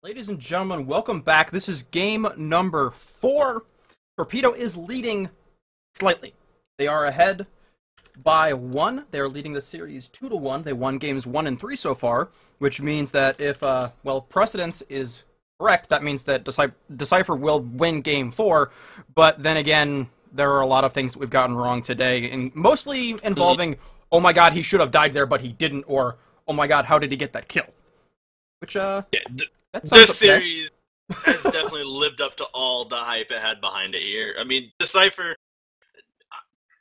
Ladies and gentlemen, welcome back. This is game number 4. Torpedo is leading slightly. They are ahead by 1. They are leading the series 2-1. They won games 1 and 3 so far, which means that if, precedence is correct, that means that Dcypher will win game 4, but then again, there are a lot of things that we've gotten wrong today, and mostly involving, oh my god, he should have died there, but he didn't, or, oh my god, how did he get that kill? Which, this series has definitely lived up to all the hype it had behind it here. I mean, Dcypher,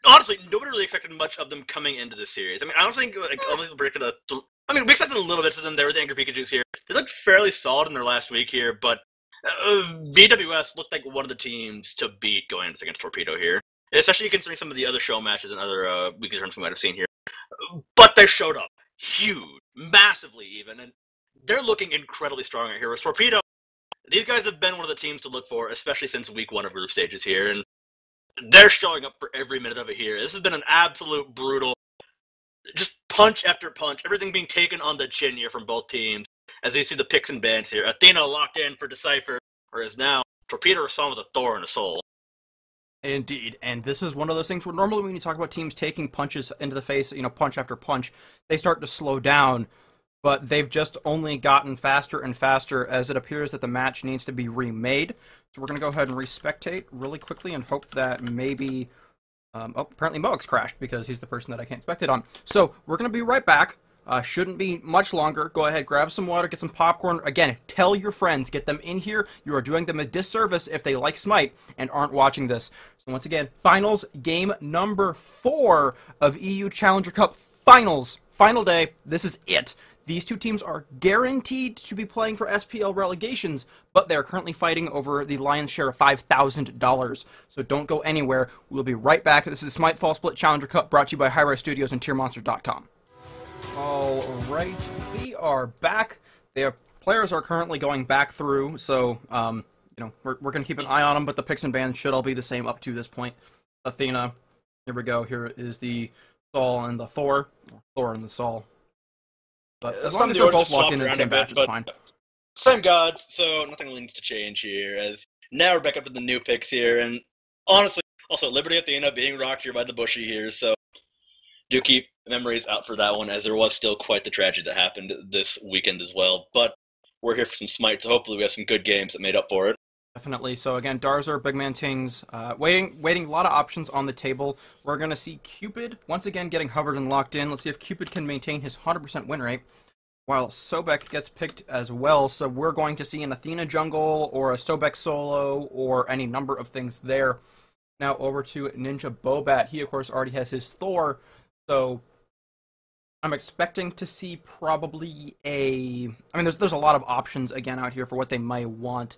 honestly, nobody really expected much of them coming into this series. I mean, I don't think, we expected a little bit of them. They were the Angry Pikachus here. They looked fairly solid in their last week here, but VWS looked like one of the teams to beat going into against Torpedo here, especially considering some of the other show matches and other weekly tournaments we might have seen here. But they showed up huge, massively even, and they're looking incredibly strong right here. Whereas Torpedo, these guys have been one of the teams to look for, especially since week 1 of group stages here, and they're showing up for every minute of it here. This has been an absolute brutal, just punch after punch, everything being taken on the chin here from both teams. As you see the picks and bans here, Athena locked in for Dcypher, whereas now Torpedo responds with a Thor and a Soul. Indeed, and this is one of those things where normally when you talk about teams taking punches into the face, punch after punch, they start to slow down. But they've just only gotten faster and faster as it appears that the match needs to be remade. So we're going to go ahead and respectate really quickly and hope that maybe... apparently Moex crashed because he's the person that I can't spectate on. So we're going to be right back. Shouldn't be much longer. Go ahead, grab some water, get some popcorn. Again, tell your friends. Get them in here. You are doing them a disservice if they like Smite and aren't watching this. So once again, finals, game number 4 of EU Challenger Cup Finals. Final day. This is it. These two teams are guaranteed to be playing for SPL relegations, but they are currently fighting over the lion's share of $5,000. So don't go anywhere. We'll be right back. This is Smite Fall Split Challenger Cup brought to you by hi-rez Studios and TierMonster.com. Alright, we are back. The players are currently going back through, so, we're going to keep an eye on them, but the picks and bans should all be the same up to this point. Athena, here we go. Here is the Sol and the Thor. Thor and the Sol. But as long as they're both locked in the same batch, it's fine. Same gods, so nothing really needs to change here, as now we're back up to the new picks here, and honestly, also Liberty Athena being rocked here by TheBushyyy here, so do keep memories out for that one, as there was still quite the tragedy that happened this weekend as well. But we're here for some Smite, so hopefully we have some good games that made up for it. Definitely. So again, Darzer, BigManTingz, waiting, a lot of options on the table. We're going to see Cupid once again getting hovered and locked in. Let's see if Cupid can maintain his 100% win rate, while Sobek gets picked as well. So we're going to see an Athena jungle, or a Sobek solo, or any number of things there. Now over to NinjaBobat. He, of course, already has his Thor, so I'm expecting to see probably there's a lot of options again out here for what they might want.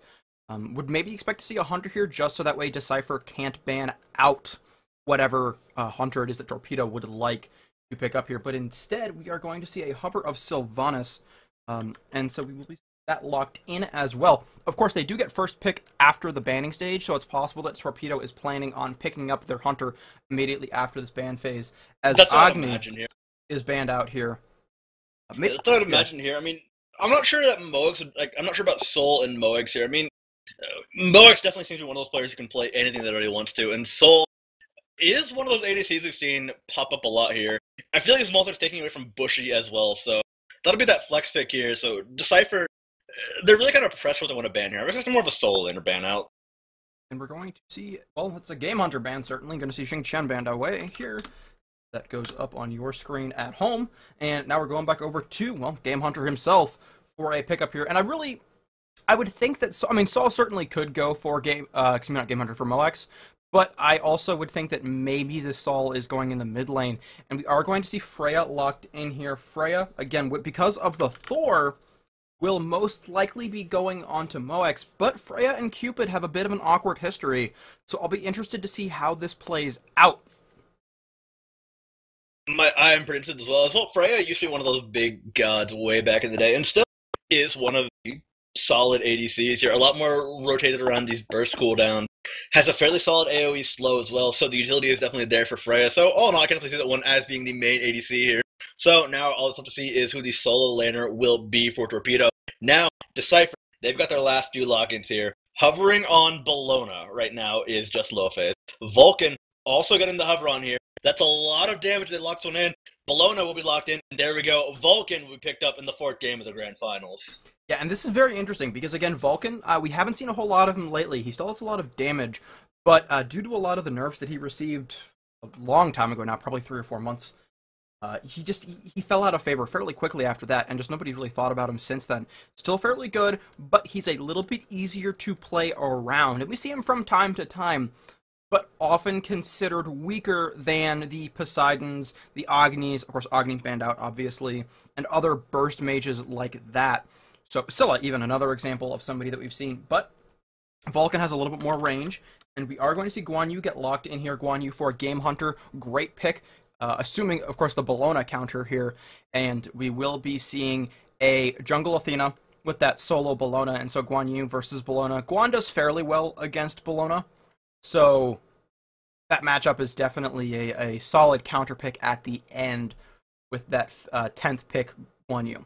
Would maybe expect to see a Hunter here, just so that way Dcypher can't ban out whatever Hunter it is that Torpedo would like to pick up here. But instead, we are going to see a hover of Sylvanus, and so we will be that locked in as well. Of course, they do get first pick after the banning stage, so it's possible that Torpedo is planning on picking up their Hunter immediately after this ban phase, as Agni is banned out here. That's what I'd imagine here. I mean, I'm not sure that Moex, I'm not sure about Sol and Moex here. I mean, Moex definitely seems to be one of those players who can play anything that he wants to, and Sol is one of those ADCs we've seen pop up a lot here. I feel like this also is taking away from Bushy as well, so that'll be that flex pick here. So Dcypher, they're really kind of pressed what they want to ban here. I'm expecting more of a Soul than a ban out. And we're going to see, well, it's a GameHunter ban, certainly. Going to see Xing Chen banned away here. That goes up on your screen at home. And now we're going back over to, well, GameHunter himself for a pickup here. And I would think that, Sol certainly could go for not GameHunter, for Moex. But I also would think that maybe the Sol is going in the mid lane. And we are going to see Freya locked in here. Freya, again, because of the Thor, will most likely be going on to Moex. But Freya and Cupid have a bit of an awkward history. So I'll be interested to see how this plays out. I am pretty interested as well. Freya used to be one of those big gods way back in the day, and still is one of the solid ADCs here. A lot more rotated around these burst cooldowns. Has a fairly solid AoE slow as well, so the utility is definitely there for Freya. So all in all, I can definitely see that one as being the main ADC here. So now all that's left to see is who the solo laner will be for Torpedo. Now, Dcypher They've got their last few lock-ins here. Hovering on Bellona right now is JustLofes. Vulcan also getting the hover on here. That's a lot of damage that locks one in. Bellona will be locked in. There we go. Vulcan will be picked up in the 4th game of the Grand Finals. Yeah, and this is very interesting because, again, Vulcan, we haven't seen a whole lot of him lately. He still has a lot of damage, but due to a lot of the nerfs that he received a long time ago now, probably 3 or 4 months, he fell out of favor fairly quickly after that, and just nobody really thought about him since then. Still fairly good, but he's a little bit easier to play around, and we see him from time to time, but often considered weaker than the Poseidons, the Agnis, of course Agni's banned out, obviously, and other burst mages like that. So Scylla, even another example of somebody that we've seen, but Vulcan has a little bit more range, and we are going to see Guan get locked in here. Guan for GameHunter, great pick. Assuming, of course, the Bellona counter here, and we will be seeing a Jungle Athena with that solo Bellona, and so Guan versus Bellona. Guan does fairly well against Bellona, so that matchup is definitely a solid counter pick at the end with that 10th pick, Guan.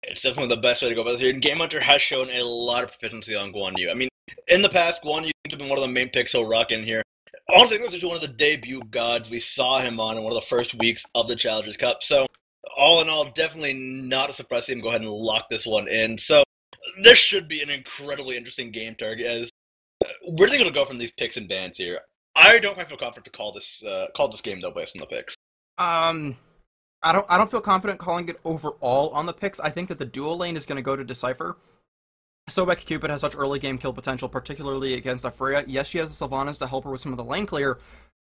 It's definitely the best way to go about this here. GameHunter has shown a lot of proficiency on Guan. I mean, in the past, Guan seemed to have been one of the main picks he'll rock in here. Honestly, I think this is one of the debut gods we saw him on in one of the first weeks of the Challengers Cup. So, all in all, definitely not a surprise to see him go ahead and lock this one in. So, this should be an incredibly interesting game target. As where are they going to go from these picks and bans here? I don't quite feel confident to call this game though based on the picks. I don't feel confident calling it overall on the picks. I think that the dual lane is going to go to Dcypher. Sobek Cupid has such early game kill potential, particularly against Freya. Yes, she has a Sylvanus to help her with some of the lane clear,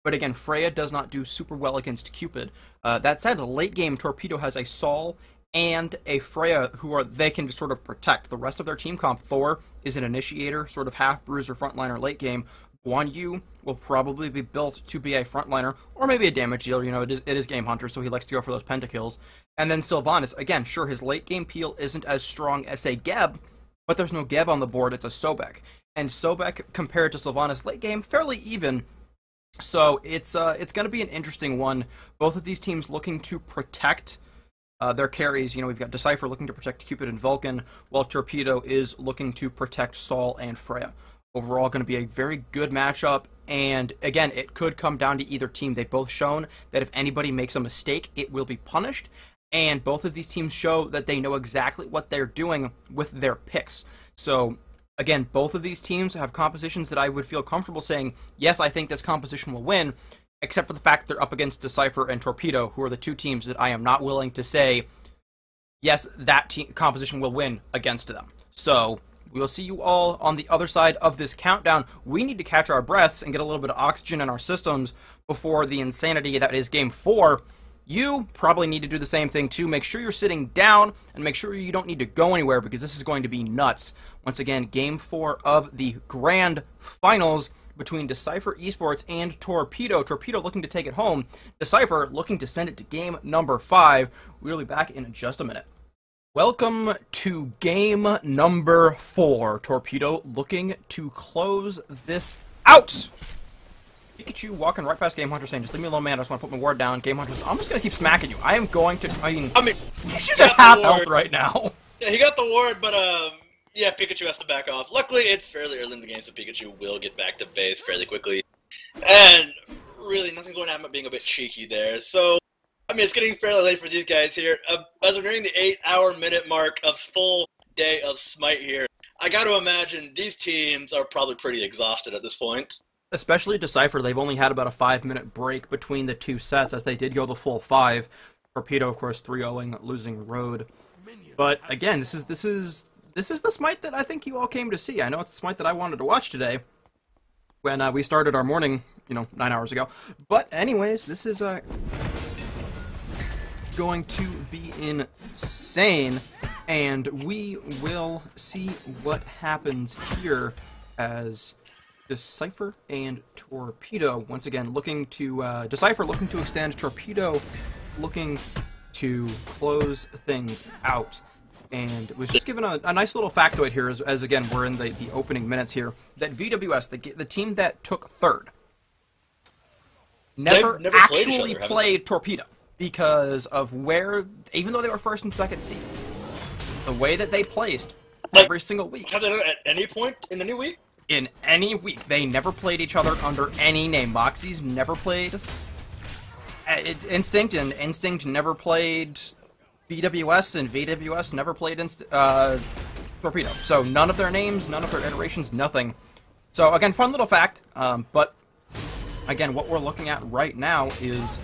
but again, Freya does not do super well against Cupid. That said, late game, Torpedo has a Sol and a Freya they can just sort of protect. The rest of their team comp, Thor, is an initiator, sort of half bruiser frontliner late game. Guan will probably be built to be a frontliner, or maybe a damage dealer. You know, it is GameHunter, so he likes to go for those pentakills. And then Sylvanus, again, sure, his late game peel isn't as strong as, say, Geb, but there's no Geb on the board, it's a Sobek. And Sobek, compared to Sylvanus late game, fairly even. So it's going to be an interesting one. Both of these teams looking to protect their carries. You know, we've got Dcypher looking to protect Cupid and Vulcan, while Torpedo is looking to protect Sol and Freya. Overall, going to be a very good matchup, and again, it could come down to either team. They've both shown that if anybody makes a mistake, it will be punished, and both of these teams show that they know exactly what they're doing with their picks. So, again, both of these teams have compositions that I would feel comfortable saying, yes, I think this composition will win, except for the fact they're up against Dcypher and Torpedo, who are the two teams that I am not willing to say, yes, that composition will win against them. So, we will see you all on the other side of this countdown. We need to catch our breaths and get a little bit of oxygen in our systems before the insanity that is Game 4. You probably need to do the same thing too. Make sure you're sitting down and make sure you don't need to go anywhere because this is going to be nuts. Once again, Game 4 of the Grand Finals between Dcypher Esports and Torpedo. Torpedo looking to take it home. Dcypher looking to send it to game number 5. We'll be back in just a minute. Welcome to game number 4. Torpedo looking to close this out. Pikachu walking right past GameHunter saying, just leave me alone, man. I just want to put my ward down. GameHunter's, I'm just going to keep smacking you. I am going to, Pikachu's at half health right now. Yeah, he got the ward, but, yeah, Pikachu has to back off. Luckily, it's fairly early in the game, so Pikachu will get back to base fairly quickly. And really, nothing's going to happen but being a bit cheeky there. So, I mean, it's getting fairly late for these guys here. As we're nearing the 8-hour minute mark of full day of Smite here, I got to imagine these teams are probably pretty exhausted at this point. Especially Dcypher, they've only had about a 5-minute break between the two sets, as they did go the full 5. Torpedo, of course, 3-0ing, losing Road. But again, this is the Smite that I think you all came to see. I know it's the Smite that I wanted to watch today when we started our morning, 9 hours ago. But anyways, this is going to be insane, and we will see what happens here as Dcypher and Torpedo once again looking to Dcypher looking to extend, Torpedo looking to close things out. And was just given a nice little factoid here as again we're in the opening minutes here, that VWS, the team that took third, never actually played Torpedo because of where, even though they were first and second seed, the way that they placed Like, every single week. Have they done it at any point in any week? In any week. They never played each other under any name. Moxie's never played Instinct, and Instinct never played VWS, and VWS never played Torpedo. So none of their names, none of their iterations, nothing. So again, fun little fact, but again, what we're looking at right now is,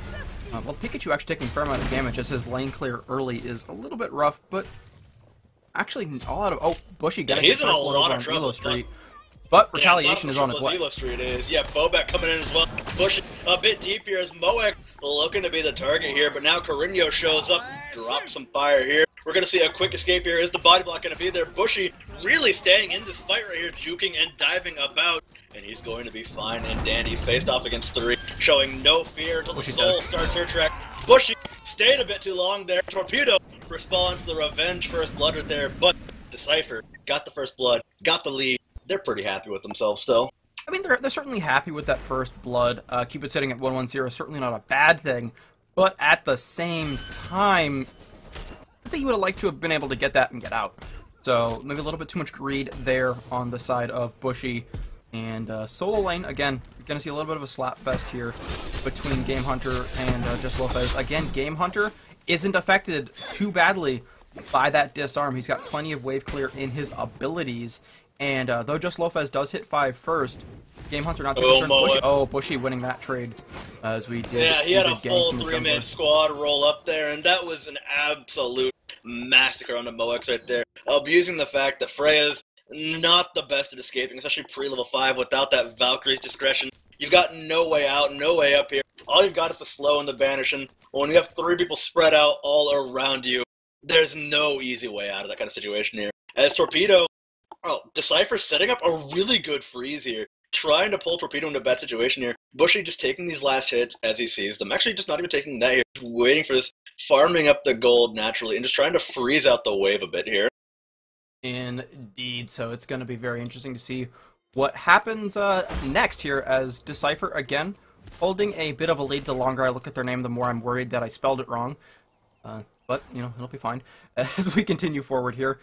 well, Pikachu actually taking a fair amount of damage as his lane clear early is a little bit rough, but actually all out of, oh, Bushyyy getting he's in a lot of trouble. EloStreet. But retaliation is on its way. EloStreet is. Yeah, Bobat coming in as well. Bushyyy a bit deep here as Moek looking to be the target here, but now Korinyo shows up, drops some fire here. We're going to see a quick escape here. Is the body block going to be there? Bushyyy really staying in this fight right here, juking and diving about, and he's going to be fine and dandy. Faced off against 3, showing no fear until the soul starts her track. Bushyyy stayed a bit too long there. Torpedo responds to the revenge first blood right there, but Dcypher got the first blood, got the lead. They're pretty happy with themselves still. I mean, they're certainly happy with that first blood. Cupid sitting at 1-1-0 is certainly not a bad thing, but at the same time, I think you would have liked to have been able to get that and get out. So maybe a little bit too much greed there on the side of Bushyyy. And solo lane, again, you're going to see a little bit of a slap fest here between GameHunter and JustLofes. Again, GameHunter isn't affected too badly by that disarm. He's got plenty of wave clear in his abilities. And though JustLofes does hit 5 first, GameHunter not too concerned. Bushyyy winning that trade as we did. Yeah, he had a full 3-man squad roll up there, and that was an absolute massacre on the Moex right there. Abusing the fact that Freya's not the best at escaping, especially pre-level 5 without that Valkyrie's discretion. You've got no way out, no way up here. All you've got is the slow and the banish, and when you have 3 people spread out all around you, there's no easy way out of that kind of situation here. As Torpedo, Dcypher setting up a really good freeze here, trying to pull Torpedo into a bad situation here. Bushyyy just taking these last hits as he sees them. Actually, just not even taking that here, just waiting for this, farming up the gold naturally, and just trying to freeze out the wave a bit here. Indeed, so it's going to be very interesting to see what happens next here as Dcypher, again, holding a bit of a lead. The longer I look at their name, the more I'm worried that I spelled it wrong. But, you know, it'll be fine as we continue forward here.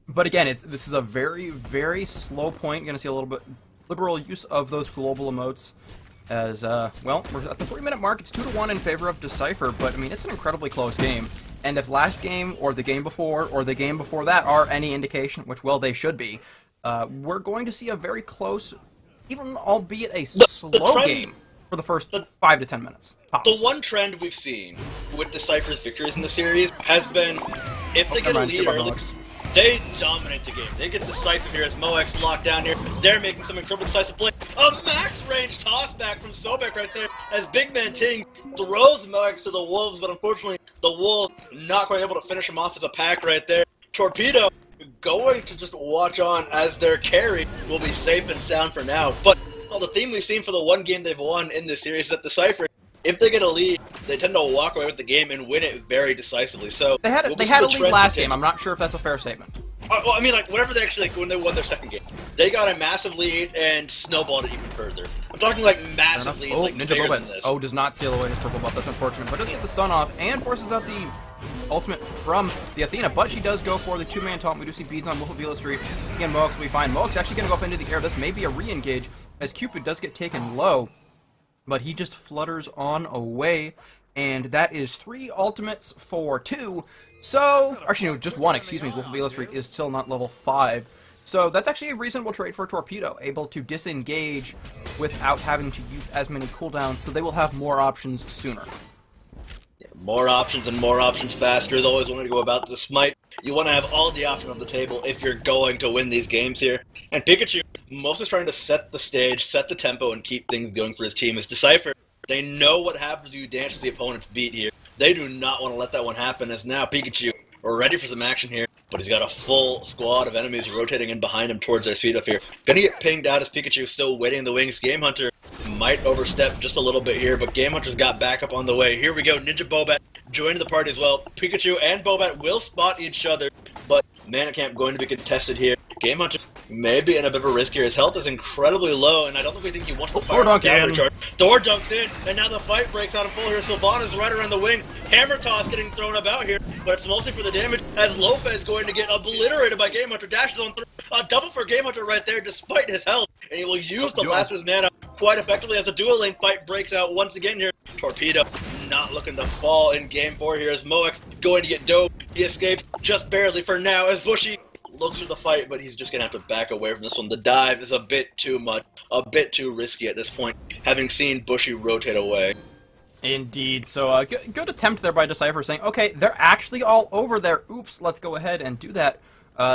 But again, this is a very, very slow point. You're going to see a little bit liberal use of those global emotes as, well, we're at the 3-minute mark. It's 2-1 in favor of Dcypher, but, I mean, it's an incredibly close game. And if last game, or the game before, or the game before that are any indication, which, well, they should be, we're going to see a very close, even albeit a slow game for the first 5 to 10 minutes. Tops. The one trend we've seen with Dcypher's victories in the series has been, if they get a lead early, they dominate the game. They get decisive here as Moex locked down here. They're making some incredible decisive play. A max-range toss-back from Sobek right there as BigManTingz throws Moex to the Wolves, but unfortunately, the Wolves not quite able to finish him off as a pack right there. Torpedo going to just watch on as their carry will be safe and sound for now. But the theme we've seen for the one game they've won in this series is that Dcypher, if they get a lead, they tend to walk away with the game and win it very decisively. So they had a lead last game. I'm not sure if that's a fair statement. Well, I mean, like, whenever they actually, when they won their second game, they got a massive lead and snowballed it even further. I'm talking, like, massive leads. Oh, like, NinjaBobat does not steal away his purple buff. That's unfortunate, but does get the stun off and forces out the ultimate from the Athena, but she does go for the 2-man taunt. We do see beads on WolfofEloStreet. Again, Moex will be fine. Moex actually going to go up into the air. This may be a re-engage as Cupid does get taken low, but he just flutters on away, and that is 3 ultimates for 2. So, actually, no, just 1, excuse me, as WolfofEloStreet is still not level 5. So that's actually a reasonable trade for Torpedo, able to disengage without having to use as many cooldowns, so they will have more options sooner. Yeah, more options and more options faster is always one way to go about the smite. You want to have all the options on the table if you're going to win these games here. And Pikachu, mostly trying to set the stage, set the tempo, and keep things going for his team. As Dcypher, they know what happens when you dance to the opponent's beat here. They do not want to let that one happen, as now Pikachu, we're ready for some action here, but he's got a full squad of enemies rotating in behind him towards their speed up here. Gonna get pinged out as Pikachu still waiting in the wings. GameHunter might overstep just a little bit here, but GameHunter's got backup on the way. Here we go, NinjaBobat joining the party as well. Pikachu and Bobat will spot each other, but Mana Camp going to be contested here. GameHunter maybe in a bit of a risk here. His health is incredibly low, and I don't think he wants to fire the counter charge. Thor dunks in, and now the fight breaks out in full here. Sylvanus right around the wing. Hammer toss getting thrown about here. but it's mostly for the damage, as Lopez is going to get obliterated by GameHunter. Dashes on through. A double for GameHunter right there, despite his health, and he will use the last of his mana quite effectively as the dual lane fight breaks out once again here. Torpedo not looking to fall in game 4 here, as Moex going to get dove. He escapes just barely for now, as Bushy looks for the fight, but he's just going to have to back away from this one. The dive is a bit too much, a bit too risky at this point, having seen Bushy rotate away. Indeed. So, good attempt there by Dcypher, saying, okay, they're actually all over there. Oops, let's go ahead and do that.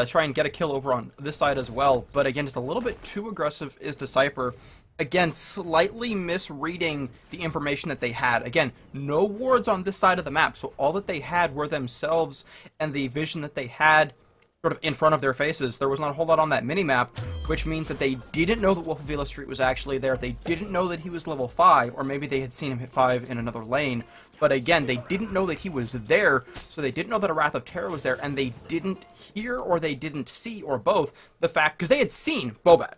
Try and get a kill over on this side as well. But again, just a little bit too aggressive is Dcypher. Again, slightly misreading the information that they had. Again, no wards on this side of the map, so all that they had were themselves and the vision that they had sort of in front of their faces. There was not a whole lot on that mini-map, which means that they didn't know that WolfofEloStreet was actually there. They didn't know that he was level 5, or maybe they had seen him hit 5 in another lane. But again, they didn't know that he was there, so they didn't know that a Wrath of Terror was there, and they didn't hear or they didn't see, or both, the fact, because they had seen Bobat.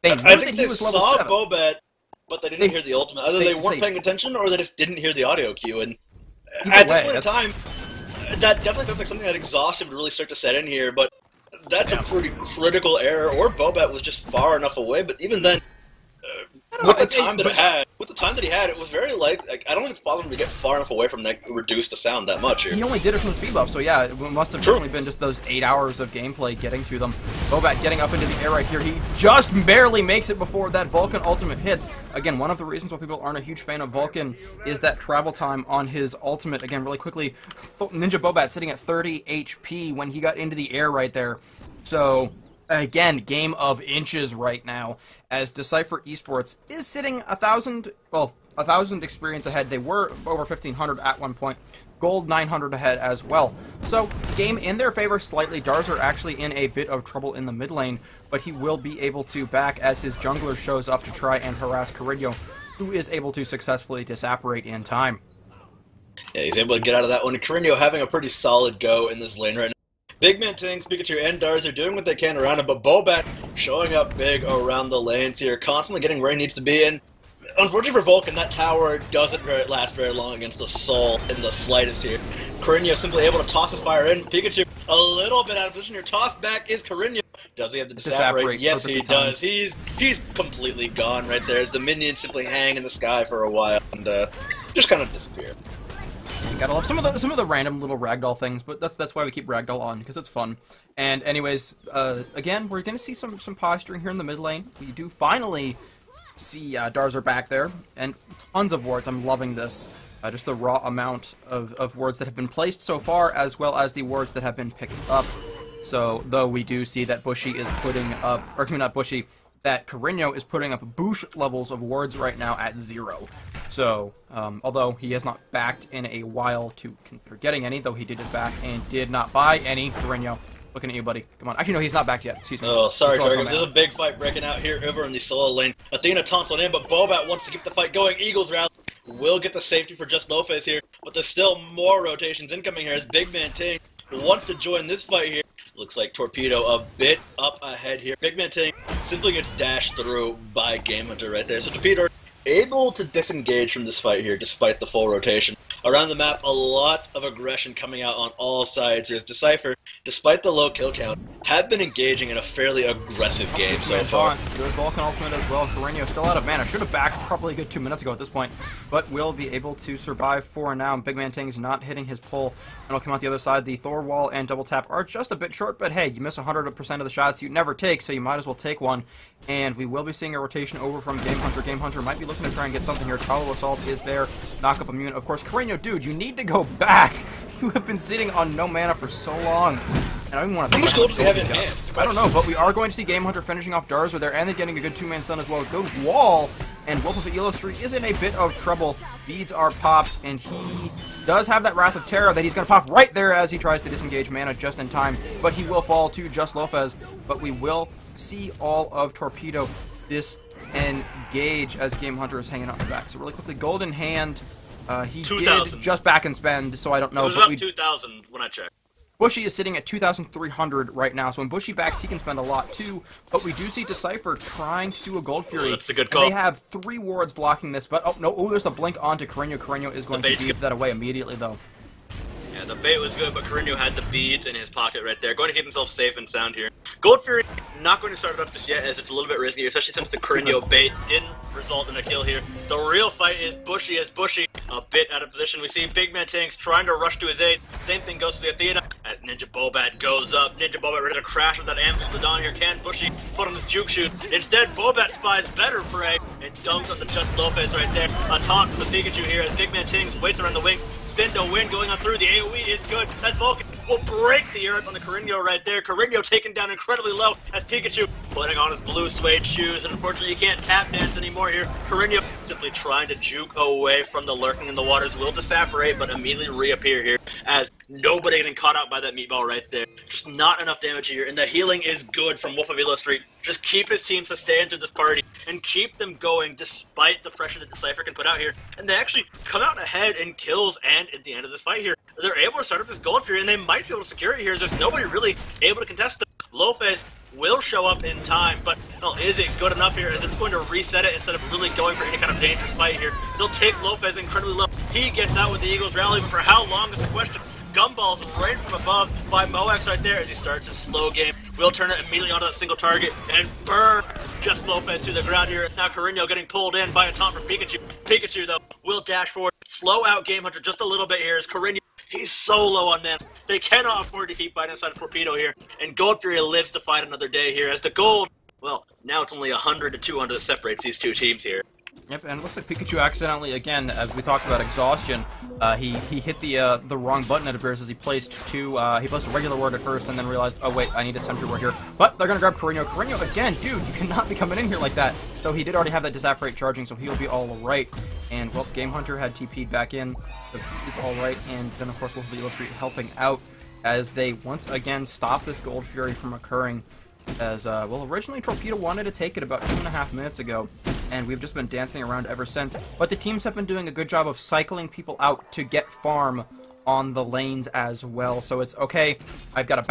They knew I think that they he was level saw 7. Bobat, but they didn't hear the ultimate. Either they weren't paying attention, or they just didn't hear the audio cue. And at this point in time, that definitely feels like something that exhaustion would really start to set in here, but that's a pretty critical error, or Bobat was just far enough away, but even then, with the time that he had, it was very like I don't think it's possible to get far enough away from that, reduce the sound that much here. He only did it from the speed buff, so yeah, it must have certainly been just those 8 hours of gameplay getting to them. Bobat getting up into the air right here. He just barely makes it before that Vulcan ultimate hits. Again, one of the reasons why people aren't a huge fan of Vulcan is that travel time on his ultimate. Again, really quickly, NinjaBobat sitting at 30 HP when he got into the air right there. So, again, game of inches right now, as Dcypher Esports is sitting 1,000 experience ahead. They were over 1,500 at one point. Gold 900 ahead as well. So, game in their favor slightly. Darzer actually in a bit of trouble in the mid lane, but he will be able to back as his jungler shows up to try and harass Korinyo, who is able to successfully disapparate in time. Yeah, he's able to get out of that one. Korinyo having a pretty solid go in this lane right now. BigManTingz, Pikachu, and Darzer doing what they can around him, but Bobat showing up big around the lanes here, constantly getting where he needs to be. And unfortunately for Vulcan, that tower doesn't last very long against the Soul in the slightest here. Korinyo simply able to toss his fire in. Pikachu a little bit out of position here. Tossed back is Korinyo. Does he have to disapparate? Yes, he does. He's completely gone right there as the minions simply hang in the sky for a while and just kind of disappear. You gotta love some of the random little ragdoll things, but that's why we keep ragdoll on, because it's fun. And anyways, again, we're gonna see some posturing here in the mid lane. We do finally see Darzer back there, and tons of wards. I'm loving this. Just the raw amount of wards that have been placed so far, as well as the wards that have been picked up. So, though we do see that Bushy is putting up, or excuse me, not Bushy, that Korinyo is putting up Bush levels of wards right now at 0. So, although he has not backed in a while to consider getting any, though he did it back and did not buy any. Korinyo, looking at you, buddy. Come on. Actually, no, he's not backed yet. Excuse me. Oh, sorry, Target. There's a big fight breaking out here over in the solo lane. Athena taunts on in, but Bobat wants to keep the fight going. Eagles rally. Will get the safety for JustLofes here, but there's still more rotations incoming here as BigManTingz wants to join this fight here. Looks like Torpedo a bit up ahead here. BigManTingz simply gets dashed through by GameHunter right there. So Torpedo able to disengage from this fight here despite the full rotation. Around the map, a lot of aggression coming out on all sides here. Dcypher, despite the low kill count, have been engaging in a fairly aggressive game so far. There's Vulcan ultimate as well. Korinyo still out of mana. Should have backed probably a good 2 minutes ago at this point, but will be able to survive for now. BigManTingz not hitting his pull, and will come out the other side. The Thor wall and double tap are just a bit short, but hey, you miss 100% of the shots you never take, so you might as well take one. And we will be seeing a rotation over from GameHunter. GameHunter might be looking to try and get something here. Total Assault is there. Knock up immune. Of course, Korinyo, dude, you need to go back. You have been sitting on no mana for so long. And I don't even want to think how much gold does he have in hand? I don't know, but we are going to see GameHunter finishing off Darzer there, and they're getting a good 2-man stun as well. Good wall, and WolfofEloStreet is in a bit of trouble. Beads are popped, and he does have that Wrath of Terror that he's going to pop right there as he tries to disengage mana just in time, but he will fall to JustLofes. But we will see all of Torpedo disengage as GameHunter is hanging out the back. So really quickly, gold in hand. He did just back and spend, so I don't know. It was about 2,000 when I checked. Bushy is sitting at 2,300 right now, so when Bushy backs, he can spend a lot too. But we do see Dcypher trying to do a Gold Fury. That's a good call. They have 3 wards blocking this, but oh no, there's a blink onto Korinyo. Korinyo is going to leave that away immediately, though. Yeah, the bait was good, but Korinyo had the beads in his pocket right there. Going to keep himself safe and sound here. Gold Fury not going to start it up just yet, as it's a little bit risky, especially since the Korinyo bait didn't result in a kill here. The real fight is Bushy, as Bushy a bit out of position. We see BigManTingz trying to rush to his aid. Same thing goes to the Athena, as NinjaBobat goes up. NinjaBobat ready to crash with that anvil to Dawn here. Can Bushy put on his juke shoot? Instead, Bobat spies better Freya and dunks on the JustLofes right there. On top of the Pikachu here, as BigManTingz waits around the wing. Spin to win going on through. The AoE is good. That Vulcan will break the earth on the Korinyo right there. Korinyo taken down incredibly low as Pikachu putting on his blue suede shoes. And unfortunately, you can't tap dance anymore here. Korinyo simply trying to juke away from the lurking in the waters. Will Dcypher, but immediately reappear here as nobody getting caught out by that meatball right there. Just not enough damage here. And the healing is good from WolfofEloStreet. Just keep his team sustained through this party and keep them going despite the pressure that Dcypher can put out here. And they actually come out ahead in kills and at the end of this fight here, they're able to start up this gold fury, and they might be able to secure it here as there's nobody really able to contest them. Lofes will show up in time, but well, is it good enough here as it's going to reset it instead of really going for any kind of dangerous fight here? They'll take Lofes incredibly low. He gets out with the Eagles rally, but for how long is the question? Gumballs right from above by Moex right there as he starts his slow game. Will turn it immediately onto that single target and burn JustLofes to the ground here. It's now Korinyo getting pulled in by a taunt from Pikachu. Pikachu, though, will dash forward, slow out GameHunter just a little bit here as Korinyo, he's so low on mana. They cannot afford to keep fighting inside of Torpedo here. And Gold Fury lives to fight another day here as the gold, well, now it's only 100 to 200 that separates these two teams here. Yep, and it looks like Pikachu accidentally, again, as we talked about exhaustion, he hit the wrong button, it appears, as he placed he placed a regular word at first and then realized, oh wait, I need a sentry word here. But they're gonna grab Korinyo. Korinyo, again, dude, you cannot be coming in here like that. So he did already have that Dcypher charging, so he'll be all right. And, well, GameHunter had TP'd back in, so he's all right. And then, of course, WolfofEloStreet helping out as they once again stop this Gold Fury from occurring. As, well, originally Torpedo wanted to take it about 2.5 minutes ago, and we've just been dancing around ever since. But the teams have been doing a good job of cycling people out to get farm on the lanes as well. So it's, okay, I've got to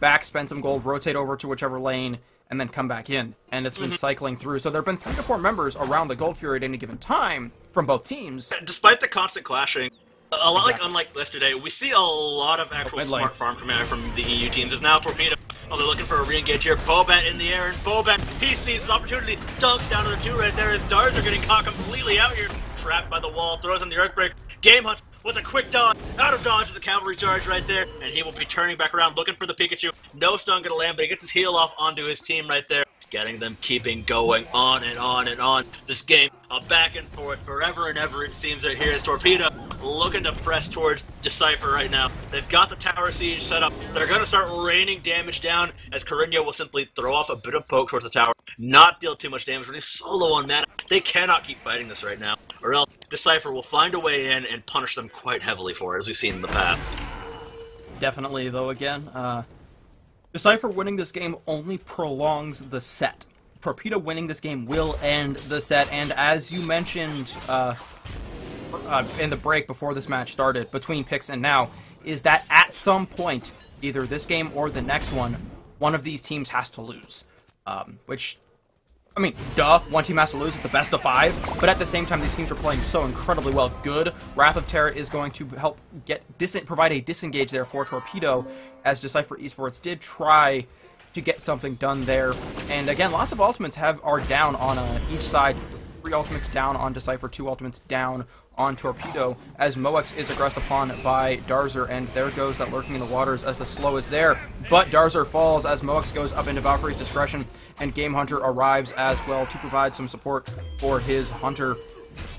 back, spend some gold, rotate over to whichever lane, and then come back in. And it's been cycling through. So there have been 3 to 4 members around the Gold Fury at any given time from both teams. Despite the constant clashing, a lot like unlike yesterday, we see a lot of actual smart farm coming out from the EU teams. There's now Torpedo. Oh, they're looking for a re-engage here. Bobat in the air, and Bobat, he sees his opportunity, dunks down to the 2 right there as Darzer getting caught completely out here. Trapped by the wall, throws in the Earthbreak. GameHunter with a quick dodge, out of dodge with the cavalry charge right there, and he will be turning back around looking for the Pikachu. No stun gonna land, but he gets his heal off onto his team right there. Getting them keeping going on and on and on. This game, a back and forth forever and ever it seems right here as Torpedo looking to press towards Dcypher right now. They've got the tower siege set up. They're going to start raining damage down as Korinyo will simply throw off a bit of poke towards the tower. Not deal too much damage, but he's so low on mana. They cannot keep fighting this right now, or else Dcypher will find a way in and punish them quite heavily for it, as we've seen in the past. Definitely, though, again, Dcypher winning this game only prolongs the set. Torpedo winning this game will end the set, and as you mentioned in the break before this match started, between picks and now, is that at some point, either this game or the next one of these teams has to lose. Which, I mean, duh, one team has to lose, it's the best of 5, but at the same time, these teams are playing so incredibly well. Good. Wrath of Terra is going to help provide a disengage there for Torpedo, as Dcypher Esports did try to get something done there. And again, lots of ultimates are down on each side. 3 ultimates down on Dcypher, 2 ultimates down on Torpedo, as Moex is aggressed upon by Darzer, and there goes that lurking in the waters as the slow is there. But Darzer falls as Moex goes up into Valkyrie's discretion, and GameHunter arrives as well to provide some support for his Hunter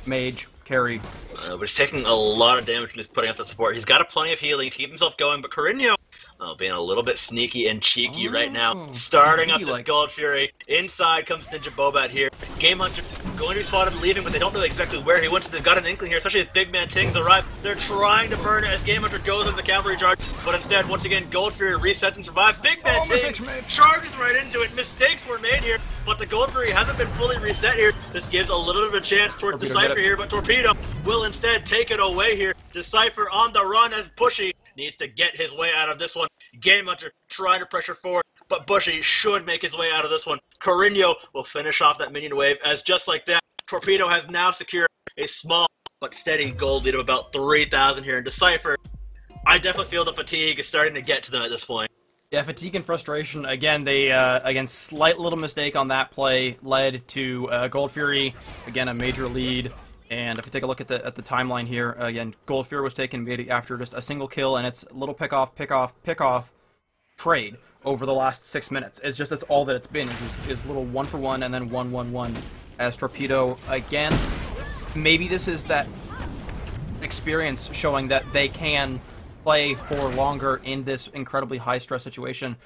Mage carry. But he's taking a lot of damage and he's putting up that support. He's got plenty of healing to keep himself going, but Korinyo, being a little bit sneaky and cheeky right now, starting up this Gold Fury. Inside comes NinjaBobat here. GameHunter going to be spotted leaving, but they don't know exactly where he went, so they've got an inkling here, especially as BigManTingz arrive. They're trying to burn it as GameHunter goes into the cavalry charge, but instead, once again, Gold Fury resets and survives. BigManTingz charges right into it. Mistakes were made here, but the Gold Fury hasn't been fully reset here. This gives a little bit of a chance towards Dcypher here, but Torpedo will instead take it away here. Dcypher on the run as Bushy needs to get his way out of this one. GameHunter trying to pressure forward, but Bushy should make his way out of this one. Korinyo will finish off that minion wave, as just like that, Torpedo has now secured a small but steady gold lead of about 3,000 here, and Dcypher I definitely feel the fatigue is starting to get to them at this point. Yeah, fatigue and frustration. Again, they again slight little mistake on that play led to Gold Fury, again a major lead. And if we take a look at the timeline here, again, Gold Fury was taken immediately after just a single kill, and it's a little pick off trade over the last 6 minutes. It's just that's all that it's been is little 1-for-1 and then 1-1-1 as Torpedo again. Maybe this is that experience showing that they can play for longer in this incredibly high-stress situation.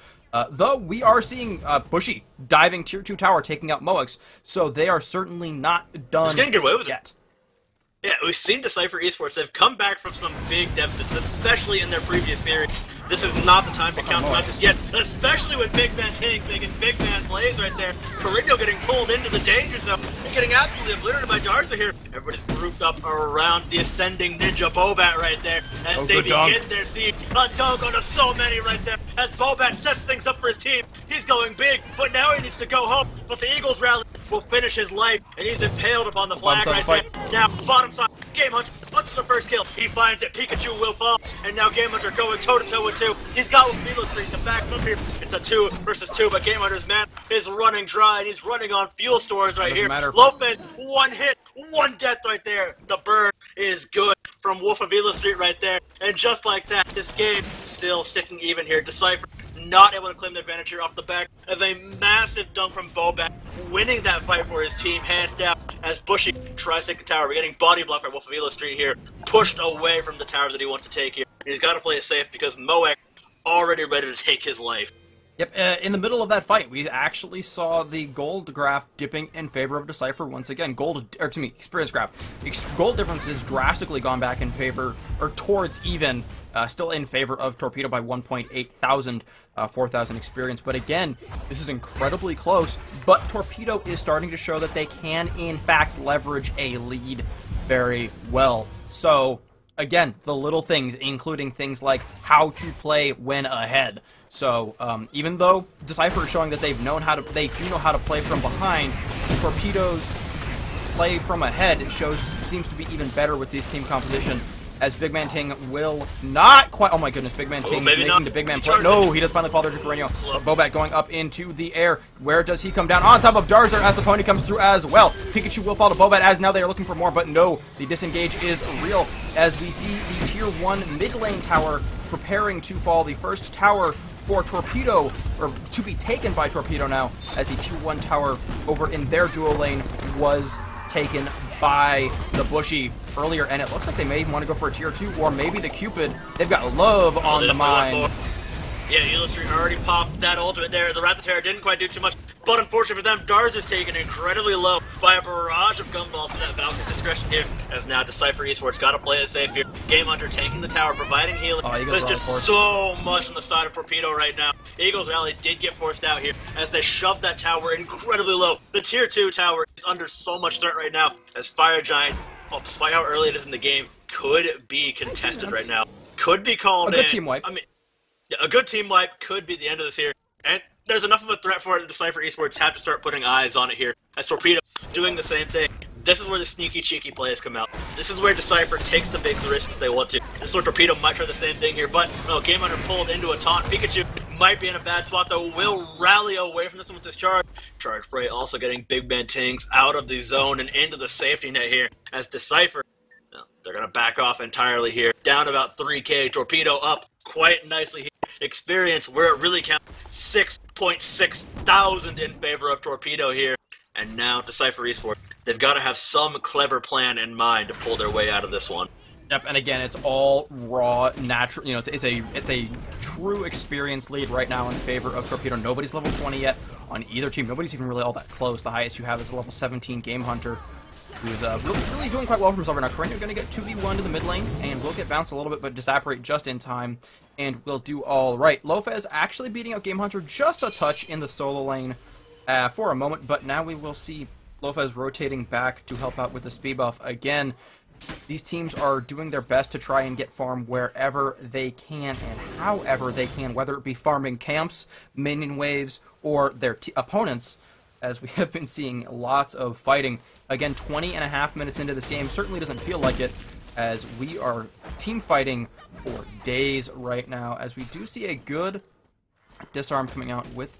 Though we are seeing Bushyyyy diving tier 2 tower, taking out Moix, so they are certainly not done Just gonna get away with yet. Yeah, we've seen Dcypher Esports. They've come back from some big deficits, especially in their previous series. This is not the time to count them out just yet, especially with BigManTingz making big man plays right there. Korinyo getting pulled into the danger zone and getting absolutely obliterated by Darzer here. Everybody's grouped up around the ascending NinjaBobat right there as they begin their siege. A dunk onto so many right there as Bobat sets things up for his team. He's going big, but now he needs to go home. But the Eagles rally will finish his life, and he's impaled upon the flag right there. Now, bottom side, GameHunter wants the first kill. He finds it, Pikachu will fall, and now GameHunter going toe-to-toe with 2. He's got WolfofEloStreet to back him up here. It's a 2 versus 2, but GameHunter's man is running dry, and he's running on fuel stores right here. Lopez, 1 hit, 1 death right there. The burn is good from WolfofEloStreet right there, and just like that, this game still sticking even here. Dcypher not able to claim the advantage here off the back of a massive dunk from Bobat, winning that fight for his team hands down as Bushyyyy tries to take the tower. We're getting body blocked by WolfofEloStreet here, pushed away from the tower that he wants to take here. And he's got to play it safe because Moex already ready to take his life. Yep, in the middle of that fight, we actually saw the gold graph dipping in favor of Dcypher once again. Experience graph. Gold difference has drastically gone back in favor, or towards even, still in favor of Torpedo by 1.8 thousand, 4,000 experience. But again, this is incredibly close, but Torpedo is starting to show that they can, in fact, leverage a lead very well. So, again, the little things, including things like how to play when ahead. So, even though Dcypher is showing that they do know how to play from behind, Torpedo's play from ahead seems to be even better with this team composition, as BigManTingz will not quite. Oh my goodness, BigManTingz making the big man play. No, he does finally fall there to Korinyo. Bobat going up into the air. Where does he come down? On top of Darzer as the pony comes through as well. Pikachu will fall to Bobat as now they are looking for more, but no, the disengage is real as we see the tier 1 mid lane tower preparing to fall. The first tower for Torpedo, or to be taken by Torpedo now, as the tier 1 tower over in their duo lane was taken by the Bushyyyy earlier, and it looks like they may want to go for a tier 2, or maybe the Cupid. They've got love on the mind. Yeah, Illustrator already popped that ultimate there. The Rattata didn't quite do too much, but unfortunately for them, Darzer is taken incredibly low by a barrage of gumballs from that Vulcan's discretion here, as now Dcypher Esports got to play it safe here. GameHunter taking the tower, providing healing. There's just so much on the side of Torpedo right now. Eagles Rally did get forced out here as they shoved that tower incredibly low. The tier 2 tower is under so much threat right now, as Fire Giant, despite how early it is in the game, could be contested right now. Could be called a good team wipe. I mean, yeah, a good team wipe could be the end of this here. And there's enough of a threat for it that Dcypher Esports have to start putting eyes on it here. As Torpedo doing the same thing. This is where the sneaky, cheeky plays come out. This is where Dcypher takes the big risk if they want to. This is where Torpedo might try the same thing here, but no, GameHunter pulled into a taunt. Pikachu might be in a bad spot, though. Will rally away from this one with this charge. Charge Freya also getting BigManTingz out of the zone and into the safety net here. As Dcypher, they're going to back off entirely here. Down about 3k. Torpedo up quite nicely here. Experience where it really counts. 6.6 thousand in favor of Torpedo here. And now Dcypher Esports, they've got to have some clever plan in mind to pull their way out of this one. Yep, and again, it's all raw, natural. You know, it's a true experience lead right now in favor of Torpedo. Nobody's level 20 yet on either team. Nobody's even really all that close. The highest you have is a level 17 GameHunter, who's really doing quite well for himself right now. Korinyo going to get 2v1 to the mid lane, and will get bounced a little bit, but Disapparate just in time, and will do all right. Lofes actually beating out GameHunter just a touch in the solo lane for a moment, but now we will see Lofes rotating back to help out with the speed buff again. These teams are doing their best to try and get farm wherever they can and however they can, whether it be farming camps, minion waves, or their opponents, as we have been seeing lots of fighting. Again, 20.5 minutes into this game, certainly doesn't feel like it, as we are team fighting for days right now, as we do see a good disarm coming out with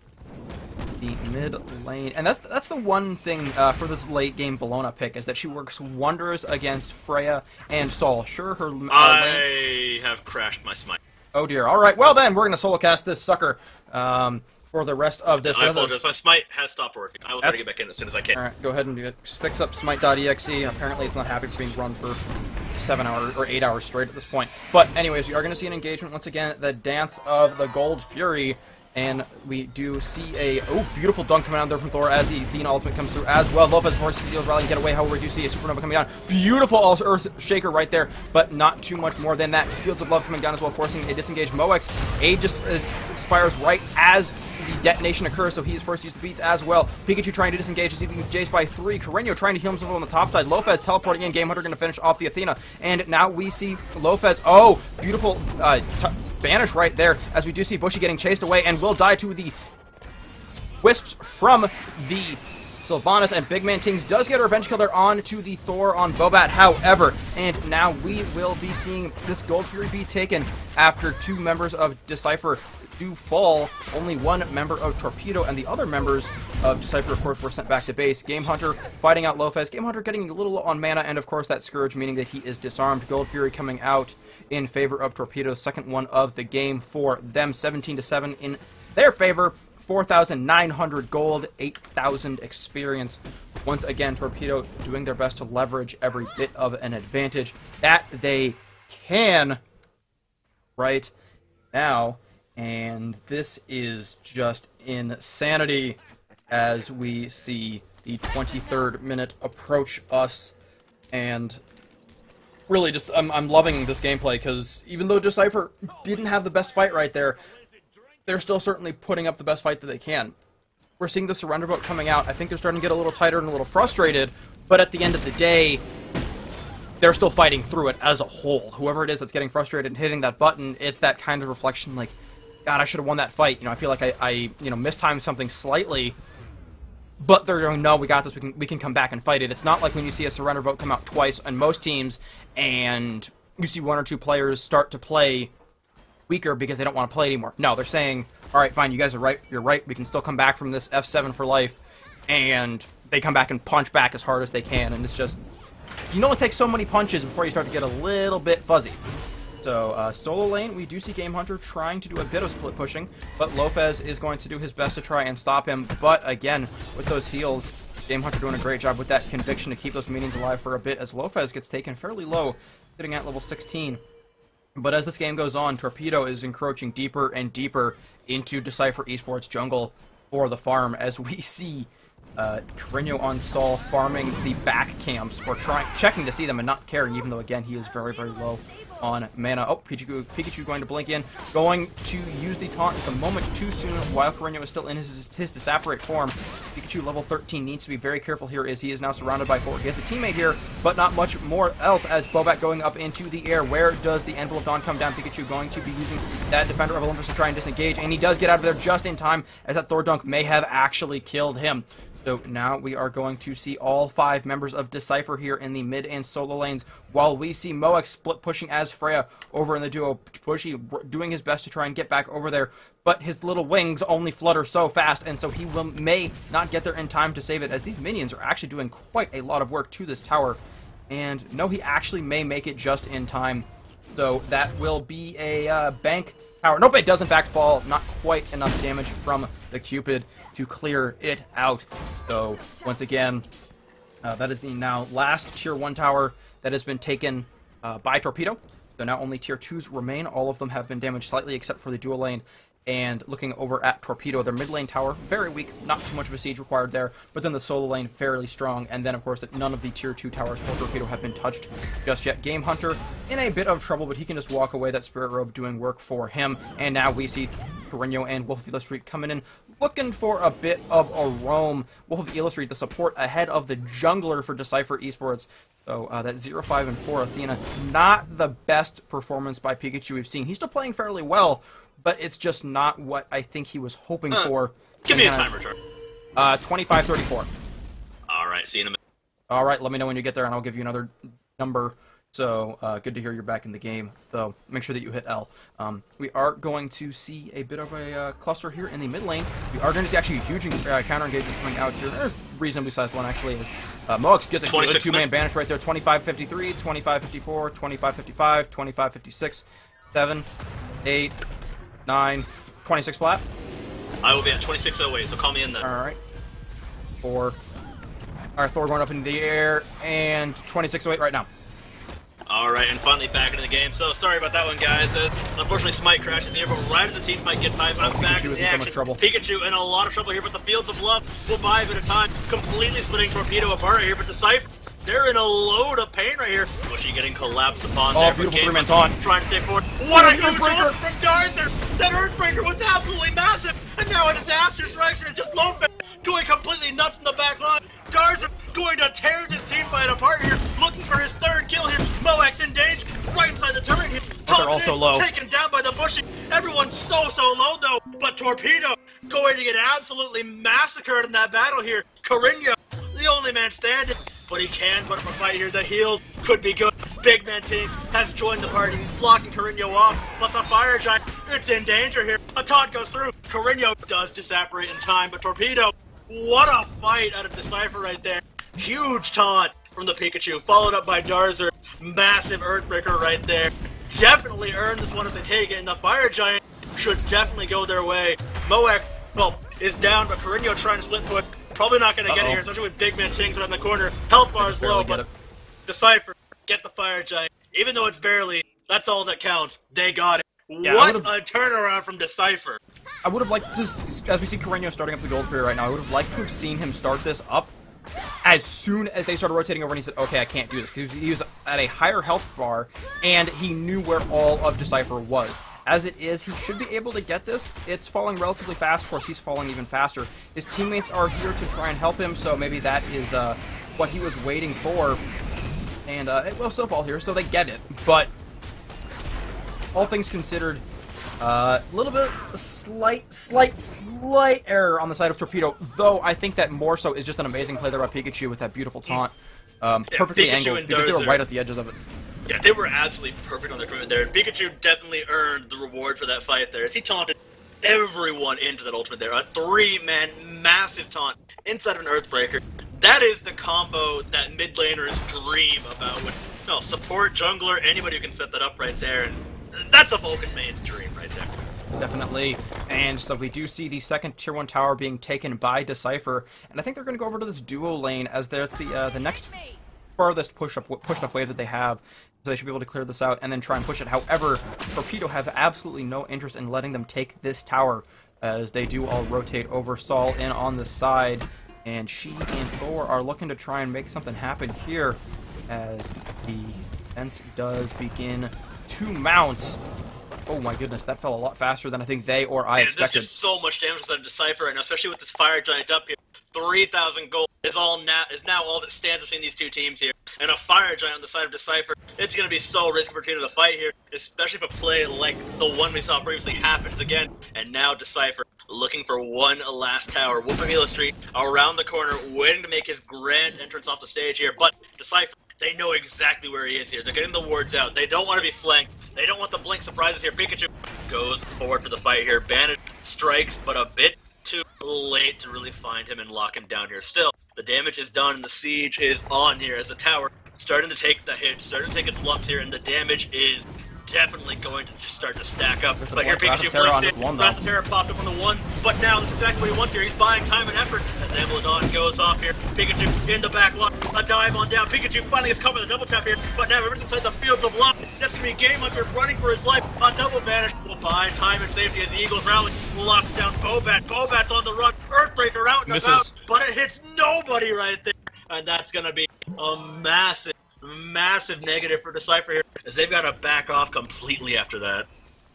the mid lane. And that's the one thing for this late game Bellona pick, is that she works wonders against Freya and Sol. Sure, her lane... I have crashed my smite. Oh dear. Alright, well then, we're going to solo cast this sucker for the rest of this. I apologize, my smite has stopped working. I will try to get back in as soon as I can. Alright, go ahead and fix up smite.exe. Apparently it's not happy for being run for 7 hours or 8 hours straight at this point. But anyways, we are going to see an engagement once again, the dance of the Gold Fury. And we do see a beautiful dunk coming out there from Thor as the Athena ultimate comes through as well. Lopez forces Seals rally and get away. However, we do see a supernova coming down. Beautiful Earth Shaker right there, but not too much more than that. Fields of Love coming down as well, forcing a disengaged Moex. A just expires right as the detonation occurs, so he's forced to use the beats as well. Pikachu trying to disengage, receiving Jace by 3. Korinyo trying to heal himself on the top side. Lofez teleporting in. GameHunter going to finish off the Athena. And now we see Lofez. Oh, beautiful banish right there, as we do see Bushy getting chased away and will die to the wisps from the Sylvanus, and BigManTingz does get a revenge kill there on to the Thor on Bobat, however. And now we will be seeing this Gold Fury be taken after 2 members of Dcypher do fall. Only 1 member of Torpedo and the other members of Dcypher, of course, were sent back to base. GameHunter fighting out Lofez. GameHunter getting a little low on mana, and of course that Scourge, meaning that he is disarmed. Gold Fury coming out in favor of Torpedo, second one of the game for them. 17-7 in their favor. 4,900 gold, 8,000 experience. Once again, Torpedo doing their best to leverage every bit of an advantage that they can right now. And this is just insanity as we see the 23rd minute approach us. And really just, I'm loving this gameplay, because even though Dcypher didn't have the best fight right there, they're still certainly putting up the best fight that they can. We're seeing the surrender vote coming out. I think they're starting to get a little tighter and a little frustrated, but at the end of the day, they're still fighting through it as a whole. Whoever it is that's getting frustrated and hitting that button, it's that kind of reflection like, God, I should have won that fight. You know, I feel like I mistimed something slightly, but they're going, no, we got this. We can come back and fight it. It's not like when you see a surrender vote come out twice on most teams, and you see 1 or 2 players start to play weaker because they don't want to play anymore. No, they're saying, all right, fine, you guys are right. You're right. We can still come back from this F7 for life, and they come back and punch back as hard as they can. And it's just, you know, it takes so many punches before you start to get a little bit fuzzy. So, solo lane, we do see GameHunter trying to do a bit of split pushing, but Lofez is going to do his best to try and stop him. But again, with those heals, GameHunter doing a great job with that conviction to keep those minions alive for a bit, as Lofez gets taken fairly low, sitting at level 16. But as this game goes on, Torpedo is encroaching deeper and deeper into Dcypher Esports jungle for the farm, as we see Korinyo on Sol farming the back camps, or checking to see them and not caring, even though, again, he is very, very low on mana. Oh, Pikachu going to blink in, going to use the taunt just a moment too soon while Korinyo is still in his disapparate form. Pikachu level 13 needs to be very careful here, as he is now surrounded by 4. He has a teammate here, but not much more else, as Bobat going up into the air. Where does the Anvil of Dawn come down? Pikachu going to be using that Defender of Olympus to try and disengage, and he does get out of there just in time, as that Thor dunk may have actually killed him. So now we are going to see all 5 members of Dcypher here in the mid and solo lanes, while we see Moex split pushing as Freya over in the duo. Bushy doing his best to try and get back over there, but his little wings only flutter so fast, and so he may not get there in time to save it, as these minions are actually doing quite a lot of work to this tower. And no, he actually may make it just in time. So that will be a bank tower. Nope, it does in fact fall. Not quite enough damage from the Cupid to clear it out. So once again, that is the now last tier 1 tower that has been taken by Torpedo. So now only tier 2s remain. All of them have been damaged slightly except for the dual lane. And looking over at Torpedo, their mid lane tower, very weak, not too much of a siege required there, but then the solo lane, fairly strong, and then, of course, that none of the tier 2 towers for Torpedo have been touched just yet. GameHunter in a bit of trouble, but he can just walk away, that Spirit Robe doing work for him, and now we see Korinyo and WolfofEloStreet coming in, looking for a bit of a roam. WolfofEloStreet, the support ahead of the jungler for Dcypher Esports. So that 0-5 and 4 Athena, not the best performance by Pikachu we've seen. He's still playing fairly well, but it's just not what I think he was hoping for. Give me a timer chart. 25:34. Alright, see you in a minute. Alright, let me know when you get there, and I'll give you another number So, good to hear you're back in the game, though. Make sure that you hit L. We are going to see a bit of a cluster here in the mid lane. We are going to see actually a huge counter engagement coming out here. Reasonably sized one, actually, as Mox gets a good two-man banish right there. 25-53, 25-54, 25-55, 25-56, 7, 8, 9, 26 flat. I will be at 26-08, so call me in then. Alright. 4. Alright, Thor going up in the air, and 26-08 right now. Alright, and finally back into the game. So, sorry about that one, guys. Unfortunately, Smite crashes here, but right as the team might get time, I'm back in the action. So much trouble. Pikachu in a lot of trouble here, but the Fields of Love will buy a bit of time, completely splitting Torpedo apart here, but Dcypher, they're in a load of pain right here. Bushy getting collapsed upon there. Beautiful three-man taunt. Trying to stay forward. What a huge ult from Darzer! That Earthbreaker was absolutely massive, and now a disaster strikes and JustLofes going completely nuts in the back line. Darzer going to tear this team fight apart here, looking for his third kill here. Moex in danger, right inside the turret here. They're also low. Taken down by the Bushy. Everyone's so low though, but Torpedo going to get absolutely massacred in that battle here. Korinyo, the only man standing, but he can put up a fight here. The heals could be good. BigManTingz has joined the party. He's blocking Korinyo off, but the Fire Giant, it's in danger here. A taunt goes through. Korinyo does disapparate in time, but Torpedo, what a fight out of Dcypher right there. Huge taunt from the Pikachu, followed up by Darzer. Massive Earthbreaker right there. Definitely earned this one if they take it, and the Fire Giant should definitely go their way. Moex, well, is down, but Korinyo trying to split foot. Probably not going to get it here, especially with BigManTingz right in the corner. Health bar is low, but Dcypher, get the Fire Giant. Even though it's barely, that's all that counts. They got it. Yeah, what a turnaround from Dcypher. I would have liked to, as we see Korinyo starting up the gold for right now, I would have liked to have seen him start this up as soon as they started rotating over and he said, okay, I can't do this, because he was at a higher health bar, and he knew where all of Dcypher was. As it is, he should be able to get this. It's falling relatively fast. Of course, he's falling even faster. His teammates are here to try and help him, so maybe that is what he was waiting for. And it will still fall here, so they get it. But all things considered, a little bit, a slight error on the side of Torpedo, though I think that more so is just an amazing play there by Pikachu with that beautiful taunt. Perfectly angled, because they were right at the edges of it. Yeah, they were absolutely perfect on their equipment there. Pikachu definitely earned the reward for that fight there, as he taunted everyone into that ultimate there. A three-man massive taunt inside of an Earthbreaker. That is the combo that mid laners dream about. With support, jungler, anybody who can set that up right there. And that's a Vulcan main's dream right there. Definitely. And so we do see the second tier 1 tower being taken by Dcypher, and I think they're going to go over to this duo lane, as that's the next farthest push-up wave that they have, so they should be able to clear this out and then try and push it. However, Torpedo have absolutely no interest in letting them take this tower, as they do all rotate over Sol in on the side, and she and Thor are looking to try and make something happen here, as the fence does begin to mount. Oh my goodness, that fell a lot faster than I think they or I expected. There's just so much damage on Dcypher, and especially with this Fire Giant up here. 3,000 gold is now all that stands between these two teams here. And a Fire Giant on the side of Dcypher. It's going to be so risky for Torpedo to fight here, especially if a play like the one we saw previously happens again. And now Dcypher looking for one last tower. WolfofEloStreet around the corner, waiting to make his grand entrance off the stage here. But Dcypher, they know exactly where he is here. They're getting the wards out. They don't want to be flanked. They don't want the blink surprises here. Pikachu goes forward for the fight here. Banish strikes, but a bit too late to really find him and lock him down here. Still, the damage is done and the siege is on here as the tower starting to take the hit, starting to take its lumps here, and the damage is definitely going to just start to stack up. But here Pikachu blinks in, Terra popped up on the one, but now this is exactly what he wants here. He's buying time and effort as Embledon goes off here. Pikachu in the back line, a dive on down. Pikachu finally gets covered with a double tap here, but now everyone's inside the Fields of Love. That's going to be GameHunter running for his life on double vanish. Will buy time and safety as the Eagles rally, locks down Bobat. Bobat's on the run, Earthbreaker out and about, but it hits nobody right there. And that's going to be a massive negative for Dcypher here, as they've got to back off completely after that.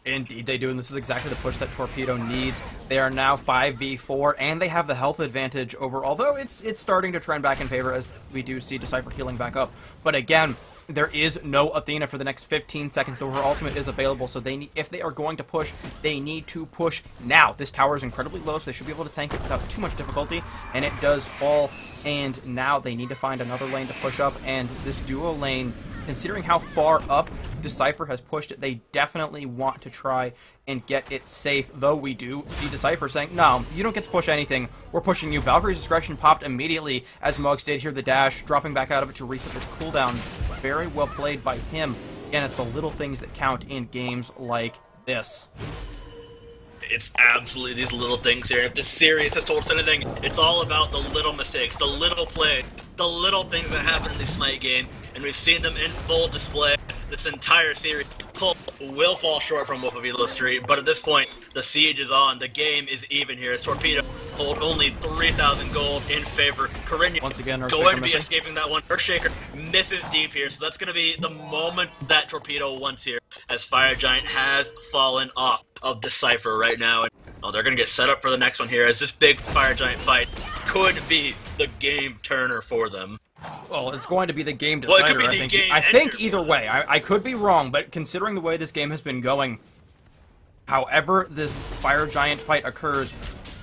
Indeed they do, and this is exactly the push that Torpedo needs. They are now 5v4, and they have the health advantage over, although it's starting to trend back in favor, as we do see Dcypher healing back up. But again, there is no Athena for the next 15 seconds, so her ultimate is available, so they need, if they are going to push, they need to push now. This tower is incredibly low, so they should be able to tank it without too much difficulty, and it does fall, and now they need to find another lane to push up, and this duo lane considering how far up Dcypher has pushed it, they definitely want to try and get it safe, though we do see Dcypher saying, no, you don't get to push anything, we're pushing you. Valkyrie's discretion popped immediately as Mox did hear the dash, dropping back out of it to reset his cooldown. Very well played by him. Again, it's the little things that count in games like this. It's absolutely these little things here. If this series has told us anything, it's all about the little mistakes, the little play, the little things that happen in this Smite game, and we've seen them in full display this entire series. Pull will fall short from WolfofEloStreet, but at this point, the siege is on. The game is even here as Torpedo hold only 3,000 gold in favor. Korinyo once again, going to be escaping that one. Earthshaker misses deep here, so that's going to be the moment that Torpedo wants here, as Fire Giant has fallen off of Dcypher right now. And they're going to get set up for the next one here, as this big Fire Giant fight could be the game turner for them. Well, it's going to be the game decider, I think either way. I could be wrong, but considering the way this game has been going, however this Fire Giant fight occurs,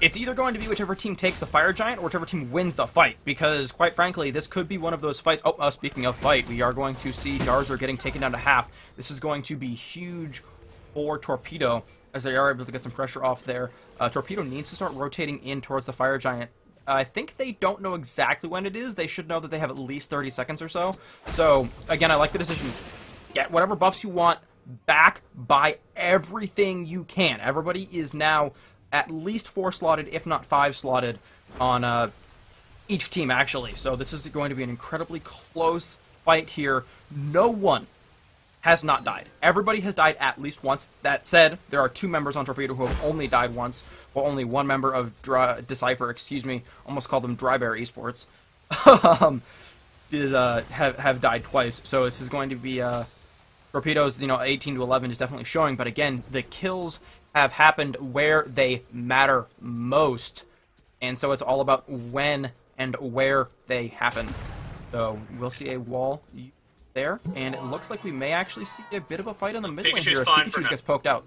it's either going to be whichever team takes the Fire Giant or whichever team wins the fight, because, quite frankly, this could be one of those fights. Oh, speaking of fight, we are going to see Darzer getting taken down to half. This is going to be huge for Torpedo, as they are able to get some pressure off there. Torpedo needs to start rotating in towards the Fire Giant. I think they don't know exactly when it is. They should know that they have at least 30 seconds or so. So, again, I like the decision. Get whatever buffs you want back, buy everything you can. Everybody is now at least 4 slotted, if not 5 slotted, on each team, actually. So this is going to be an incredibly close fight here. No one has not died. Everybody has died at least once. That said, there are 2 members on Torpedo who have only died once, while only 1 member of Dcypher, excuse me, almost called them Dcypher Esports, have died twice. So this is going to be Torpedo's, 18 to 11 is definitely showing, but again, the kills have happened where they matter most, and so it's all about when and where they happen. So we'll see a wall there, and it looks like we may actually see a bit of a fight in the mid lane here as Pikachu gets poked out.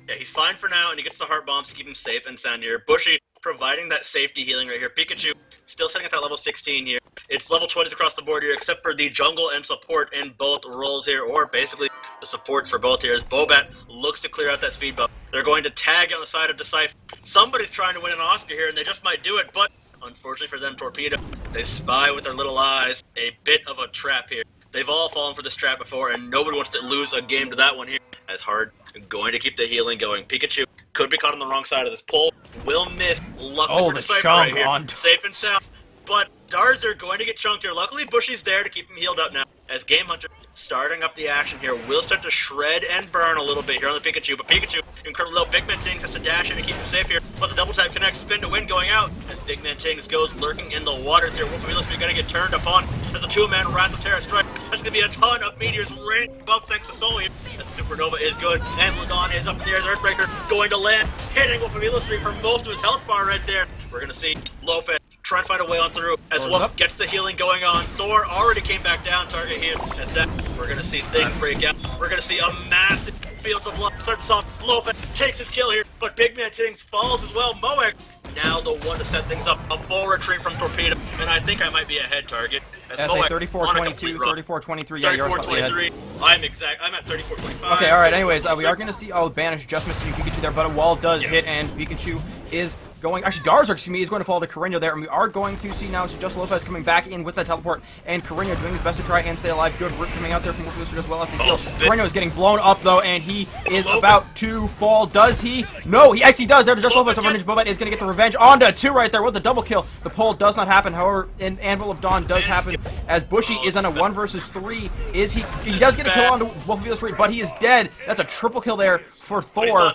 Yeah, he's fine for now, and he gets the heart bombs to keep him safe and sound here. Bushyyy providing that safety healing right here. Pikachu still sitting at that level 16 here. It's level 20s across the board here, except for the jungle and support in both roles here, or basically the supports for both here, as Bobat looks to clear out that speed bump. They're going to tag on the side of Dcypher. Somebody's trying to win an Oscar here, and they just might do it, but unfortunately for them, Torpedo, they spy with their little eyes a bit of a trap here. They've all fallen for this trap before, and nobody wants to lose a game to that one here. As Hard going to keep the healing going. Pikachu could be caught on the wrong side of this pole. Will miss. Luckily for Dcypher right here. Safe and sound. But Darzer going to get chunked here. Luckily, Bushy's there to keep him healed up now. As GameHunter starting up the action here. Will start to shred and burn a little bit here on the Pikachu. But Pikachu, incredibly low. BigManTingz has to dash in to keep him safe here. But the double tap connects. Spin to win going out. As BigManTingz goes lurking in the waters here. WolfofEloStreet going to get turned upon. As a 2-man Wrath of Terra strike. There's going to be a ton of meteors raining above thanks to Soul here. As Supernova is good. And Ladon is up there as Earthbreaker going to land. Hitting WolfofEloStreet for most of his health bar right there. We're going to see Lofes try and find a way on through as Wolf gets the healing going on. Thor already came back down, target him. As that, we're going to see things break out. We're going to see a massive field of love starts off. Lofes takes his kill here, but BigManTingz falls as well. Moek now the one to set things up. A full retreat from Torpedo, and I think I might be ahead target. As a 34-22, 34-23, yeah, you're slightly ahead. I'm at 34-25. Okay, alright, anyways, we are going to see, Banish just missing Pikachu there, but a wall does hit, and Pikachu is going, actually Darzer, excuse me, is going to fall to Korinyo there, and we are going to see now JustLofes coming back in with that teleport, and Korinyo doing his best to try and stay alive. Good rip coming out there from WolfofEloStreet as well as the kill. Korinyo is getting blown up though, and he is about to fall. Does he? No, he actually does. There to JustLofes over NinjaBobat is going to get the revenge onto 2 right there with the double kill. The pull does not happen, however, an Anvil of Dawn does happen as Bushyyy is on a 1 versus 3. Is he does get a kill onto WolfofEloStreet, but he is dead. That's a triple kill there for Thor.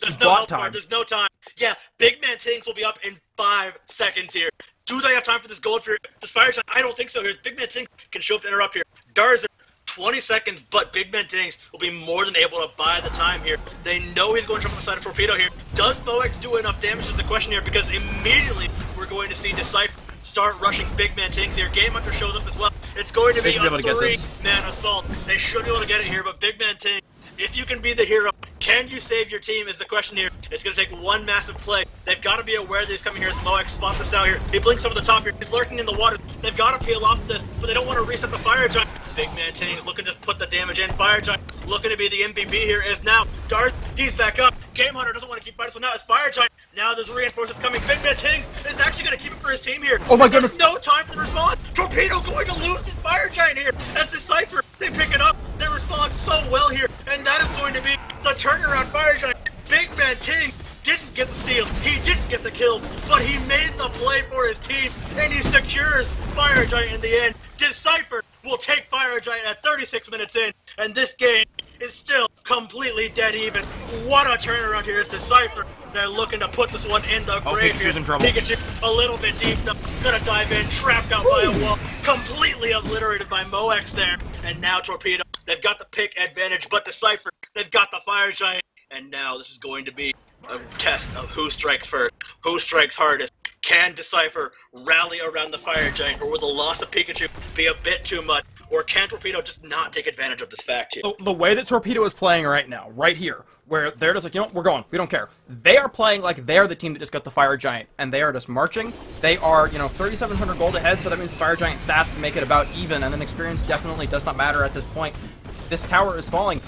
There's no time. There's no time. Yeah, BigManTingz will be up in 5 seconds here. Do they have time for this gold for this Fire Giant? I don't think so here. BigManTingz can show up to interrupt here. Darzer, 20 seconds, but BigManTingz will be more than able to buy the time here. They know he's going to jump on the side of Torpedo here. Does Moex do enough damage is the question here, because immediately we're going to see Dcypher start rushing BigManTingz here. GameHunter shows up as well. It's going to be a 3-man assault. They should be able to get it here, but BigManTingz, if you can be the hero, can you save your team is the question here. It's going to take one massive play. They've got to be aware that he's coming here as Moex spots us out here. He blinks over the top here. He's lurking in the water. They've got to peel off this, but they don't want to reset the Fire Giant. BigManTingz looking to put the damage in. Fire Giant looking to be the MVP here is now Darzer. He's back up. GameHunter doesn't want to keep fighting, so now it's Fire Giant. Now there's reinforcements coming. BigManTingz is actually going to keep it for his team here. Oh my goodness. There's no time for the response. Torpedo going to lose his Fire Giant here. As Dcypher, they pick it up. They respond so well here. And that is going to be the turnaround Fire Giant. BigManTingz didn't get the steal, he didn't get the kills, but he made the play for his team, and he secures Fire Giant in the end. Dcypher will take Fire Giant at 36 minutes in, and this game is still completely dead even. What a turnaround here is Dcypher. They're looking to put this one in the grave here. Pikachu's in trouble. Pikachu a little bit deep, gonna dive in, trapped out by a wall, completely obliterated by Moex there, and now Torpedo. They've got the pick advantage, but Dcypher, they've got the Fire Giant, and now this is going to be a test of who strikes first, who strikes hardest. Can Dcypher rally around the Fire Giant, or will the loss of Pikachu be a bit too much? Or can Torpedo just not take advantage of this fact here? The way that Torpedo is playing right now, right here, where they're just like, you know what, we're going, we don't care. They are playing like they're the team that just got the Fire Giant, and they are just marching. They are, 3,700 gold ahead, so that means the Fire Giant stats make it about even, and then experience definitely does not matter at this point. This tower is falling.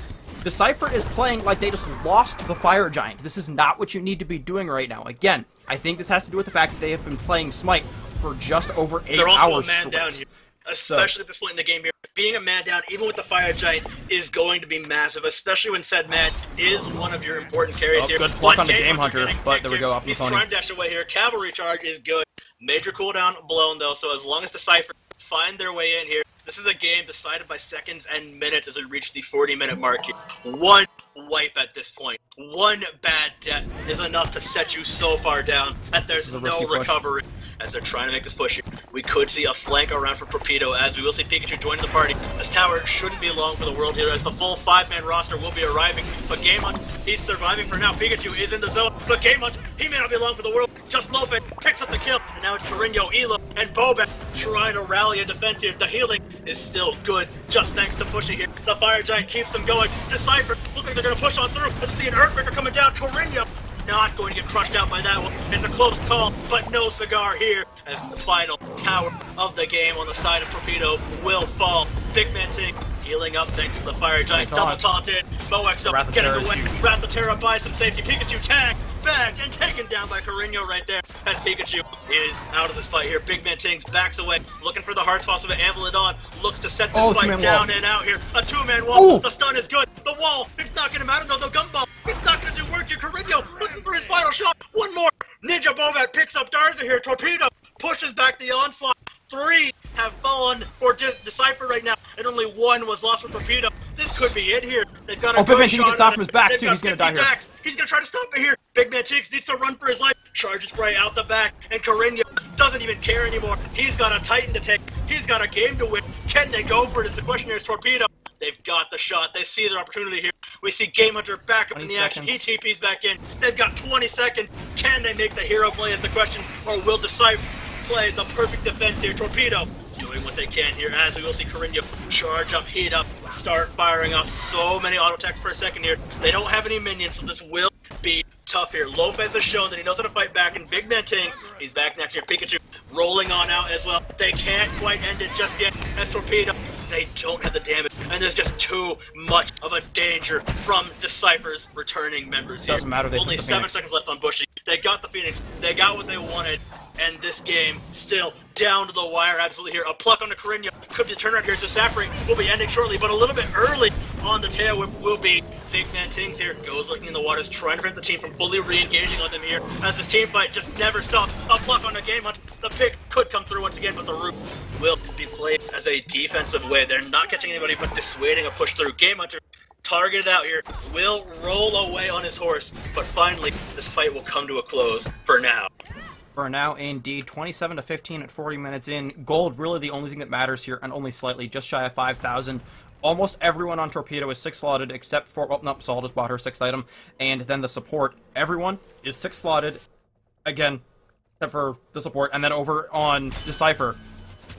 Dcypher is playing like they just lost the Fire Giant. This is not what you need to be doing right now. Again, I think this has to do with the fact that they have been playing Smite for just over 8 hours They're also a man straight. down here, especially at this point in the game here. Being a man down, even with the Fire Giant, is going to be massive, especially when said man is one of your important carries here. Good pluck on the GameHunter, but there we go, up the phone. He's trying to dash away here. Cavalry charge is good. Major cooldown blown, though, so as long as Dcypher find their way in here, this is a game decided by seconds and minutes as we reach the 40-minute mark here. One wipe at this point, one bad death is enough to set you so far down that there's no recovery. As they're trying to make this push here, we could see a flank around for Torpedo, as we will see Pikachu joining the party. This tower shouldn't be long for the world here, as the full 5-man roster will be arriving. But GameHunter, he's surviving for now. Pikachu is in the zone, but GameHunter, he may not be long for the world. JustLofes picks up the kill, and now it's Korinyo, Elo, and Bobat trying to rally a defense here. The healing is still good, just thanks to pushing here. The Fire Giant keeps them going. Dcypher, look like they're going to push on through. Let's see an Earthbreaker coming down. Korinyo not going to get crushed out by that one. It's a close call, but no cigar here, as the final tower of the game on the side of Torpedo will fall. BigManTingz healing up thanks to the Fire Giant. Double taunted. Moex up, getting away. Rathotera buys some safety. Pikachu tagged, bagged, and taken down by Korinyo right there, as Pikachu is out of this fight here. BigManTingz backs away, looking for the hard toss of an Amphaledon. Looks to set this fight down and out here. A 2-man wall. Ooh. The stun is good. The wall, it's not going to matter though. The gumball, it's not going to do work here. Korinyo looking for his final shot. One more. NinjaBobat picks up Darzer here. Torpedo pushes back the onslaught. 3 have fallen for Dcypher right now, and only 1 was lost for Torpedo. This could be it here. They've got a good shot. Stop his back too. He's gonna die here. He's gonna try to stop it here. BigManTingz needs to run for his life. Charges Freya out the back, and Korinyo doesn't even care anymore. He's got a Titan to take. He's got a game to win. Can they go for it? Is the question here. Is Torpedo. They've got the shot. They see their opportunity here. We see GameHunter back up in the action. He TP's back in. They've got 20 seconds. Can they make the hero play is the question, or will Dcypher play the perfect defense here? Torpedo doing what they can here, as we will see Korinyo charge up, heat up, start firing off so many auto attacks per second here. They don't have any minions, so this will be tough here. Lopez has shown that he knows how to fight back, and BigManTingz, he's back next year. Pikachu rolling on out as well. They can't quite end it just yet, as Torpedo, they don't have the damage, and there's just too much of a danger from Dcypher's returning members here. Doesn't matter, they only 7 seconds left on Bushy. They got the Phoenix, they got what they wanted, and this game still down to the wire absolutely here. A pluck on the Korinyo. Could be a turnaround here. Dcypher will be ending shortly, but a little bit early on the tail whip will be BigManTingz here. Goes looking in the waters, trying to prevent the team from fully re-engaging on them here, as this team fight just never stops. A pluck on the GameHunter. The pick could come through once again, but the root will be played as a defensive way. They're not catching anybody, but dissuading a push through. GameHunter targeted out here, will roll away on his horse, but finally this fight will come to a close for now. For now, indeed, 27-15 at 40 minutes in. Gold, really the only thing that matters here, and only slightly, just shy of 5,000. Almost everyone on Torpedo is 6-slotted, except for, oh, no, Saul just bought her 6th item. And then the support, everyone is 6-slotted, again, except for the support. And then over on Dcypher,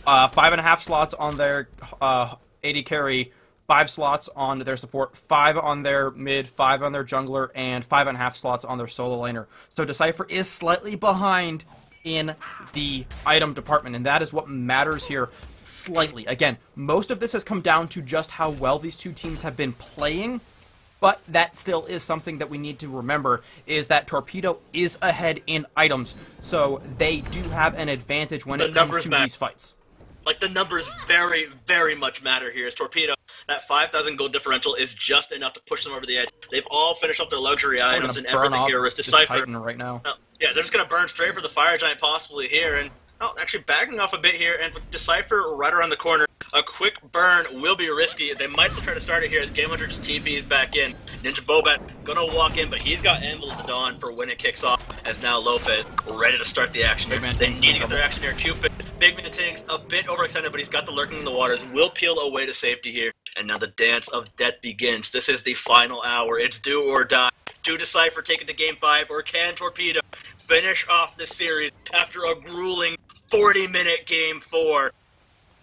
5.5 slots on their AD carry, 5 slots on their support, 5 on their mid, 5 on their jungler, and 5.5 slots on their solo laner. So Dcypher is slightly behind in the item department, and that is what matters here slightly. Again, most of this has come down to just how well these two teams have been playing, but that still is something that we need to remember, is that Torpedo is ahead in items, so they do have an advantage when it comes to these fights. Like, the numbers very, very much matter here. As Torpedo, that 5,000 gold differential is just enough to push them over the edge. They've all finished up their luxury items and everything here. Whereas Dcypher, right now. Yeah, they're just going to burn straight for the Fire Giant possibly here. And actually backing off a bit here, and with Dcypher right around the corner, a quick burn will be risky. They might still try to start it here as GameHunter just TP's back in. NinjaBobat gonna walk in, but he's got Anvils to Dawn for when it kicks off, as now Lofes ready to start the action here. They need to get their action here. Cupid, BigManTingz, a bit overextended, but he's got the Lurking in the Waters, will peel away to safety here. And now the dance of death begins. This is the final hour. It's do or die. Do Dcypher take it to Game 5, or can Torpedo finish off this series after a grueling 40-minute Game 4?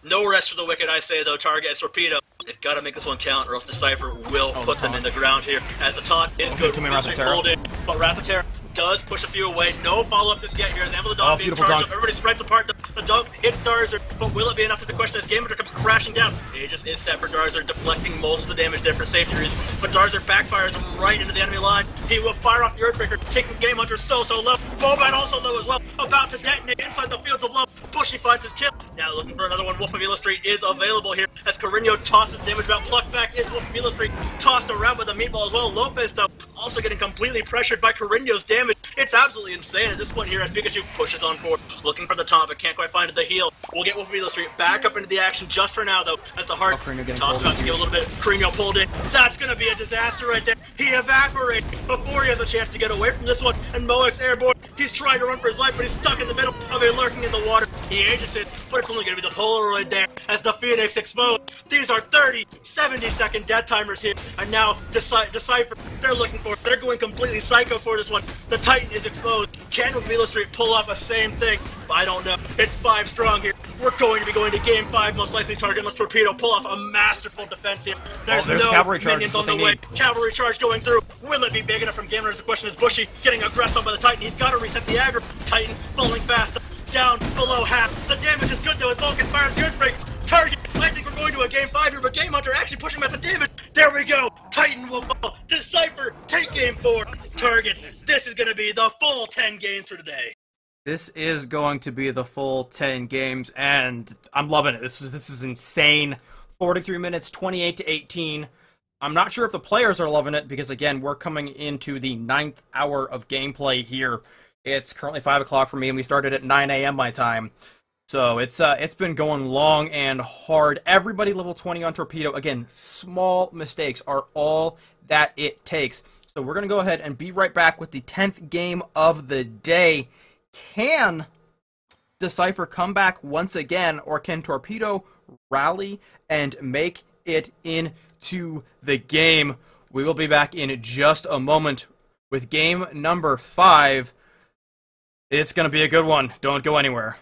No rest for the wicked, I say, though. Target is Torpedo. They've got to make this one count, or else Dcypher will put them in the ground here. As the taunt is good, hold in, but Rathaterra does push a few away. No follow-up just yet here. The dog being charged up. Everybody spreads apart. The dog hits Darzer, but will it be enough is the question as GameHunter comes crashing down. Aegis is set for Darzer, deflecting most of the damage there for safety reasons. But Darzer backfires right into the enemy line. He will fire off the Earthbreaker, taking GameHunter so low. Bobat also low as well, about to detonate inside the fields of love. Bushy finds his kill. Now looking for another one. WolfofEloStreet is available here as Korinyo tosses damage about. Plucked back is WolfofEloStreet, tossed around with a meatball as well. Lofes, though, also getting completely pressured by Korinyo's damage. It's absolutely insane at this point here as Pikachu pushes on forward, looking for the top, but can't quite find the heal. We'll get WolfofEloStreet back up into the action just for now, though, as the heart tosses out to give a little bit. Korinyo pulled in. That's going to be a disaster right there. He evaporates before he has a chance to get away from this one, and Moek's airborne. He's trying to run for his life, but he's stuck in the middle of a Lurking in the Water. He ages it, but it's only going to be the Polaroid there as the Phoenix exposed. These are 30, 70-second death timers here, and now Dcypher, they're looking for it. They're going completely psycho for this one. The Titan is exposed. Can WolfofEloStreet pull off the same thing? I don't know. It's 5 strong here. We're going to be going to Game 5, most likely target unless Torpedo pull off a masterful defense here. There's no cavalry minions on the way. Cavalry charge going through. Will it be big enough from GameHunter? The question is Bushy getting aggressed on by the Titan. He's got to reset the aggro. Titan falling fast. Down below half. The damage is good though. Vulcan fires the Earthbreak. Target. I think we're going to a Game 5 here, but GameHunter actually pushing him at the damage. There we go. Titan will fall. Dcypher take Game 4. Target. This is going to be the full 10 games for today. This is going to be the full 10 games, and I'm loving it. This is insane. 43 minutes, 28-18. I'm not sure if the players are loving it, because again, we're coming into the 9th hour of gameplay here. It's currently 5 o'clock for me, and we started at 9 a.m. my time. So it's been going long and hard. Everybody level 20 on Torpedo. Again, small mistakes are all that it takes. So we're going to go ahead and be right back with the 10th game of the day. Can Dcypher come back once again, or can Torpedo rally and make it into the game? We will be back in just a moment with game number 5. It's going to be a good one. Don't go anywhere.